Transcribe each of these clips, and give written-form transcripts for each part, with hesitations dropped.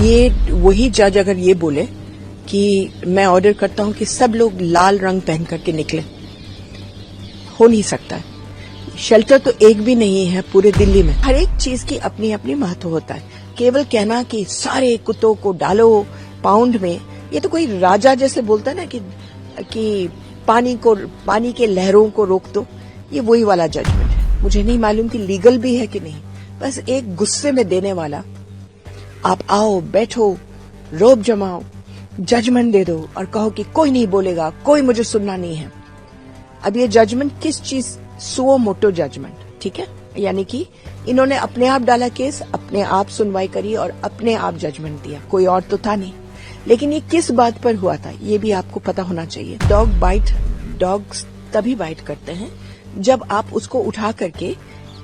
ये वही जज अगर ये बोले कि मैं ऑर्डर करता हूं कि सब लोग लाल रंग पहन करके निकले, हो नहीं सकता है। शेल्टर तो एक भी नहीं है पूरे दिल्ली में। हर एक चीज की अपनी अपनी महत्व होता है। केवल कहना कि सारे कुत्तों को डालो पाउंड में, ये तो कोई राजा जैसे बोलता है ना कि पानी के लहरों को रोक दो, ये वही वाला जजमेंट है। मुझे नहीं मालूम कि लीगल भी है कि नहीं, बस एक गुस्से में देने वाला, आप आओ बैठो रोब जमाओ जजमेंट दे दो और कहो कि कोई नहीं बोलेगा, कोई मुझे सुनना नहीं है। अब ये जजमेंट किस चीज, सुओ मोटो जजमेंट, ठीक है, यानी कि इन्होंने अपने आप डाला केस, अपने आप सुनवाई करी और अपने आप जजमेंट दिया, कोई और तो था नहीं। लेकिन ये किस बात पर हुआ था ये भी आपको पता होना चाहिए। डॉग्स तभी बाइट करते हैं जब आप उसको उठा करके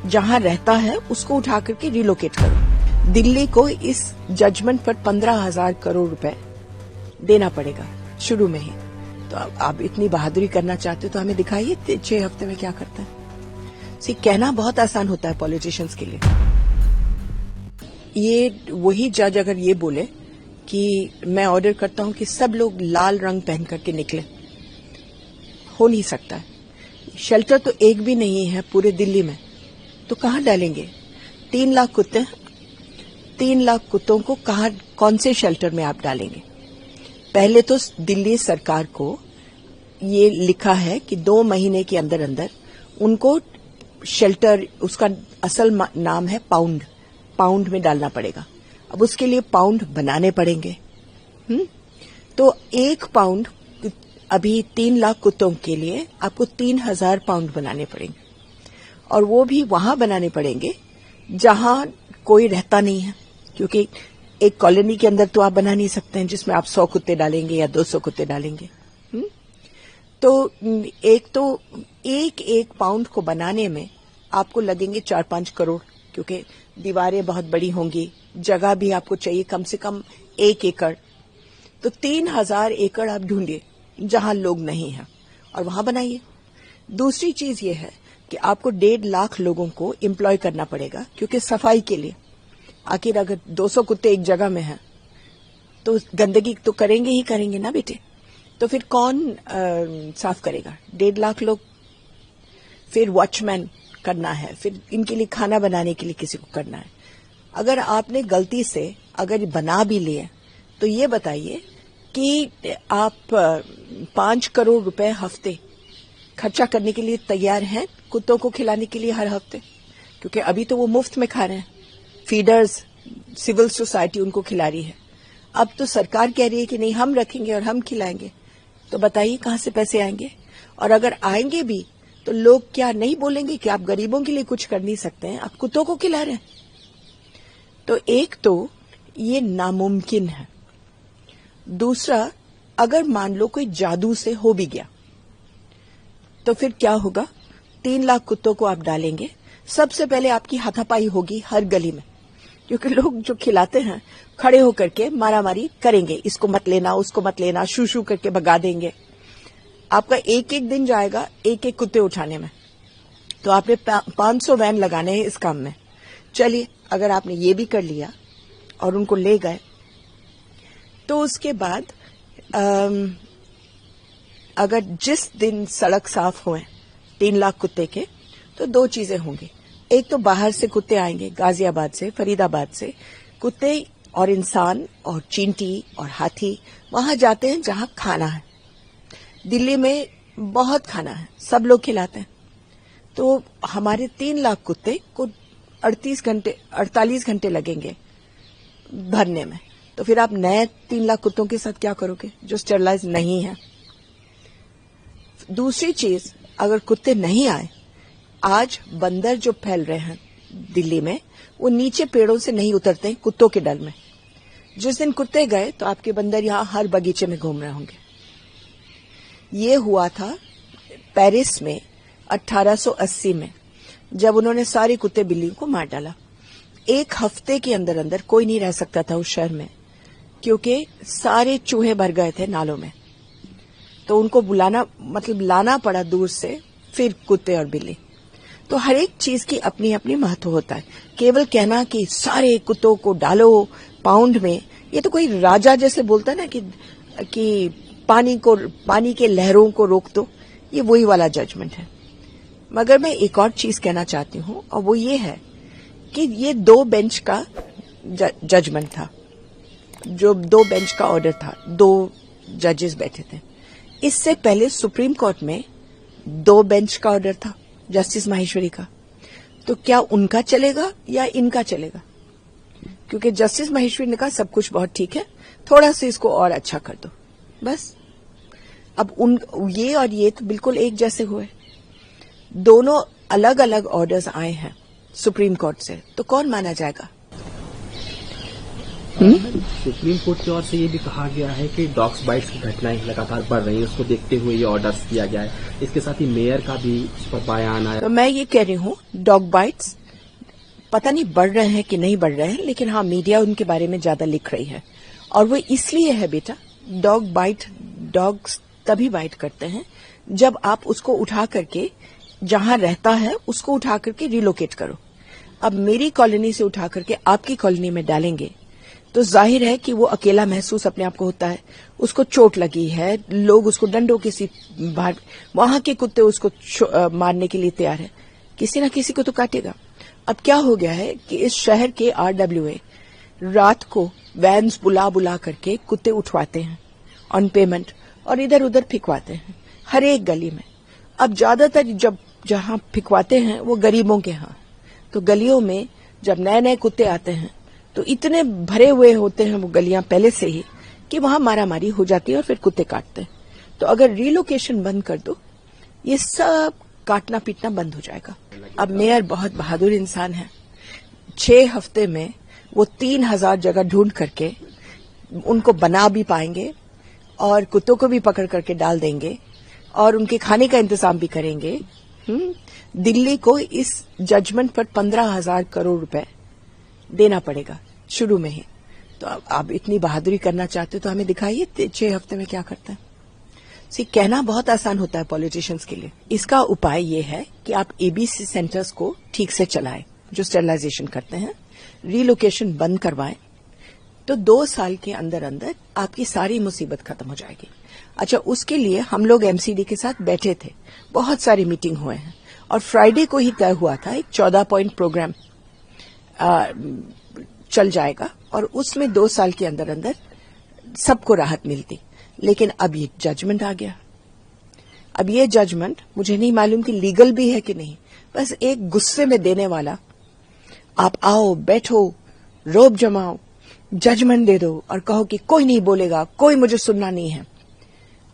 जहां रहता है उसको उठा करके रिलोकेट करो। दिल्ली को इस जजमेंट पर 15,000 करोड़ रुपए देना पड़ेगा शुरू में ही। तो आप इतनी बहादुरी करना चाहते हो तो हमें दिखाइए 6 हफ्ते में क्या करता है। कहना बहुत आसान होता है पॉलिटिशियंस के लिए। ये वही जज अगर ये बोले कि मैं ऑर्डर करता हूं कि सब लोग लाल रंग पहन करके निकले, हो नहीं सकता है। शेल्टर तो एक भी नहीं है पूरे दिल्ली में, तो कहां डालेंगे? 3 लाख कुत्ते, 3 लाख कुत्तों को कौन से शेल्टर में आप डालेंगे? पहले तो दिल्ली सरकार को ये लिखा है कि 2 महीने के अंदर अंदर उनको शेल्टर, उसका असल नाम है पाउंड में डालना पड़ेगा। अब उसके लिए पाउंड बनाने पड़ेंगे। तो 1 पाउंड, अभी 3 लाख कुत्तों के लिए आपको 3,000 पाउंड बनाने पड़ेंगे, और वो भी वहां बनाने पड़ेंगे जहां कोई रहता नहीं है, क्योंकि एक कॉलोनी के अंदर तो आप बना नहीं सकते हैं जिसमें आप 100 कुत्ते डालेंगे या 200 कुत्ते डालेंगे। तो एक पाउंड को बनाने में आपको लगेंगे 4-5 करोड़, क्योंकि दीवारें बहुत बड़ी होंगी, जगह भी आपको चाहिए कम से कम 1 एकड़। तो 3,000 एकड़ आप ढूंढिए जहां लोग नहीं हैं और वहां बनाइए। दूसरी चीज ये है कि आपको 1.5 लाख लोगों को एम्प्लॉय करना पड़ेगा, क्योंकि सफाई के लिए। आखिर अगर 200 कुत्ते एक जगह में हैं तो गंदगी तो करेंगे ना बेटे, तो फिर कौन साफ करेगा? 1.5 लाख लोग। फिर वॉचमैन करना है, फिर इनके लिए खाना बनाने के लिए किसी को करना है। अगर आपने गलती से अगर बना भी लिए तो ये बताइए कि आप 5 करोड़ रुपए हफ्ते खर्चा करने के लिए तैयार हैं कुत्तों को खिलाने के लिए हर हफ्ते? क्योंकि अभी तो वो मुफ्त में खा रहे हैं, फीडर्स, सिविल सोसाइटी उनको खिला रही है। अब तो सरकार कह रही है कि नहीं, हम रखेंगे और हम खिलाएंगे। तो बताइए कहां से पैसे आएंगे? और अगर आएंगे भी तो लोग क्या नहीं बोलेंगे कि आप गरीबों के लिए कुछ कर नहीं सकते हैं, आप कुत्तों को खिला रहे हैं? तो एक तो ये नामुमकिन है। दूसरा, अगर मान लो कोई जादू से हो भी गया तो फिर क्या होगा? 3 लाख कुत्तों को आप डालेंगे, सबसे पहले आपकी हाथापाई होगी हर गली में, क्योंकि लोग जो खिलाते हैं खड़े होकर के मारामारी करेंगे, इसको मत लेना उसको मत लेना, शू शू करके भगा देंगे। आपका एक दिन जाएगा एक कुत्ते उठाने में, तो आपने 500 वैन लगाने हैं इस काम में। चलिए, अगर आपने ये भी कर लिया और उनको ले गए, तो उसके बाद अगर जिस दिन सड़क साफ हुए 3 लाख कुत्ते के, तो 2 चीजें होंगी। एक तो बाहर से कुत्ते आएंगे, गाजियाबाद से, फरीदाबाद से कुत्ते और इंसान और चींटी और हाथी वहां जाते हैं जहां खाना है। दिल्ली में बहुत खाना है, सब लोग खिलाते हैं। तो हमारे 3 लाख कुत्ते को 48 घंटे लगेंगे भरने में। तो फिर आप नए 3 लाख कुत्तों के साथ क्या करोगे जो स्टेरलाइज नहीं है? दूसरी चीज, अगर कुत्ते नहीं आए, आज बंदर जो फैल रहे हैं दिल्ली में, वो नीचे पेड़ों से नहीं उतरते हैं कुत्तों के डर में। जिस दिन कुत्ते गए तो आपके बंदर यहां हर बगीचे में घूम रहे होंगे। ये हुआ था पेरिस में 1880 में, जब उन्होंने सारे कुत्ते बिल्लियों को मार डाला। 1 हफ्ते के अंदर अंदर कोई नहीं रह सकता था उस शहर में, क्योंकि सारे चूहे भर गए थे नालों में। तो उनको लाना पड़ा दूर से, फिर कुत्ते और बिल्ली। तो हर एक चीज की अपनी अपनी महत्व होता है। केवल कहना कि सारे कुत्तों को डालो पाउंड में, ये तो कोई राजा जैसे बोलता है ना कि पानी के लहरों को रोक दो, ये वही वाला जजमेंट है। मगर मैं एक और चीज कहना चाहती हूं, और वो ये है कि ये 2 बेंच का जजमेंट था, जो 2 बेंच का ऑर्डर था, 2 जजेस बैठे थे। इससे पहले सुप्रीम कोर्ट में 2 बेंच का ऑर्डर था जस्टिस माहेश्वरी का। तो क्या उनका चलेगा या इनका चलेगा? क्योंकि जस्टिस माहेश्वरी ने कहा सब कुछ बहुत ठीक है, थोड़ा सा इसको और अच्छा कर दो, बस। अब ये और ये तो बिल्कुल एक जैसे हुए, दोनों अलग अलग ऑर्डर्स आए हैं सुप्रीम कोर्ट से, तो कौन माना जाएगा? सुप्रीम कोर्ट की ओर से ये भी कहा गया है कि डॉग्स बाइट्स की घटनाएं लगातार बढ़ रही है, उसको देखते हुए ये ऑर्डर्स दिया गया है। इसके साथ ही मेयर का भी इस पर बयान आया। तो मैं ये कह रही हूं, डॉग बाइट्स पता नहीं बढ़ रहे हैं कि नहीं बढ़ रहे हैं, लेकिन हाँ, मीडिया उनके बारे में ज्यादा लिख रही है। और वो इसलिए है बेटा, डॉग्स तभी बाइट करते हैं जब आप उसको उठा करके, जहां रहता है उसको उठा करके रिलोकेट करो। अब मेरी कॉलोनी से उठा करके आपकी कॉलोनी में डालेंगे तो जाहिर है कि वो अकेला महसूस अपने आप को होता है, उसको चोट लगी है, लोग उसको डंडों के बाहर, वहां के कुत्ते उसको मारने के लिए तैयार है, किसी न किसी को तो काटेगा। अब क्या हो गया है कि इस शहर के RWA रात को वैन्स बुला करके कुत्ते उठवाते हैं ऑन पेमेंट और इधर उधर फिकवाते हैं हर एक गली में। अब ज्यादातर जहां फिकवाते हैं वो गरीबों के यहाँ, तो गलियों में जब नए नए कुत्ते आते हैं तो इतने भरे हुए होते हैं वो गलियां पहले से ही कि वहां मारामारी हो जाती है और फिर कुत्ते काटते हैं। तो अगर रिलोकेशन बंद कर दो, ये सब काटना पीटना बंद हो जाएगा। अब मेयर बहुत बहादुर इंसान है, 6 हफ्ते में वो 3000 जगह ढूंढ करके उनको बना भी पाएंगे और कुत्तों को भी पकड़ करके डाल देंगे और उनके खाने का इंतजाम भी करेंगे। दिल्ली को इस जजमेंट पर 15,000 करोड़ रुपए देना पड़ेगा शुरू में ही। तो अब आप इतनी बहादुरी करना चाहते हो तो हमें दिखाइए 6 हफ्ते में क्या करता है। कहना बहुत आसान होता है पॉलिटिशियंस के लिए। इसका उपाय ये है कि आप ABC सेंटर्स को ठीक से चलाएं, जो स्टेरिलाइजेशन करते हैं, रिलोकेशन बंद करवाएं, तो 2 साल के अंदर अंदर आपकी सारी मुसीबत खत्म हो जाएगी। अच्छा, उसके लिए हम लोग MCD के साथ बैठे थे, बहुत सारी मीटिंग हुए हैं और फ्राइडे को ही तय हुआ था एक 14 पॉइंट प्रोग्राम चल जाएगा और उसमें 2 साल के अंदर अंदर सबको राहत मिलती। लेकिन अब ये जजमेंट आ गया। अब ये जजमेंट मुझे नहीं मालूम कि लीगल भी है कि नहीं, बस एक गुस्से में देने वाला, आप आओ बैठो रोब जमाओ जजमेंट दे दो और कहो कि कोई नहीं बोलेगा, कोई मुझे सुनना नहीं है।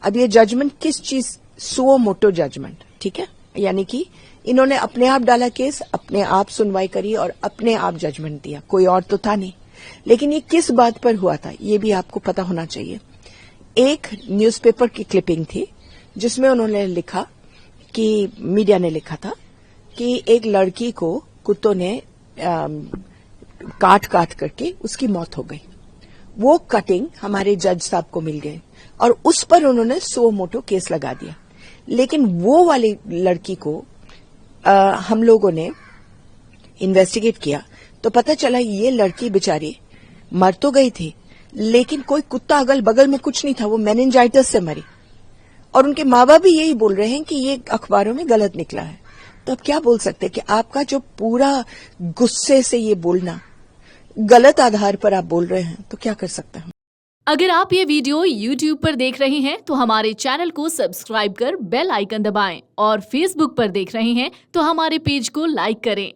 अब ये जजमेंट किस चीज, सुओ मोटो जजमेंट, ठीक है, यानी कि इन्होंने अपने आप डाला केस, अपने आप सुनवाई करी और अपने आप जजमेंट दिया, कोई और तो था नहीं। लेकिन ये किस बात पर हुआ था ये भी आपको पता होना चाहिए। एक न्यूज़पेपर की क्लिपिंग थी जिसमें उन्होंने लिखा कि, मीडिया ने लिखा था कि एक लड़की को कुत्तों ने काट करके उसकी मौत हो गई। वो कटिंग हमारे जज साहब को मिल गए और उस पर उन्होंने सो मोटो केस लगा दिया। लेकिन वो वाली लड़की को हम लोगों ने इन्वेस्टिगेट किया तो पता चला ये लड़की बेचारी मर तो गई थी, लेकिन कोई कुत्ता अगल बगल में कुछ नहीं था, वो मेनिंजाइटिस से मरी। और उनके माँ बाप भी यही बोल रहे हैं कि ये अखबारों में गलत निकला है। तो अब क्या बोल सकते हैं कि आपका जो पूरा गुस्से से ये बोलना, गलत आधार पर आप बोल रहे हैं, तो क्या कर सकते हैं। अगर आप ये वीडियो YouTube पर देख रहे हैं तो हमारे चैनल को सब्सक्राइब कर बेल आइकन दबाएं और Facebook पर देख रहे हैं तो हमारे पेज को लाइक करें।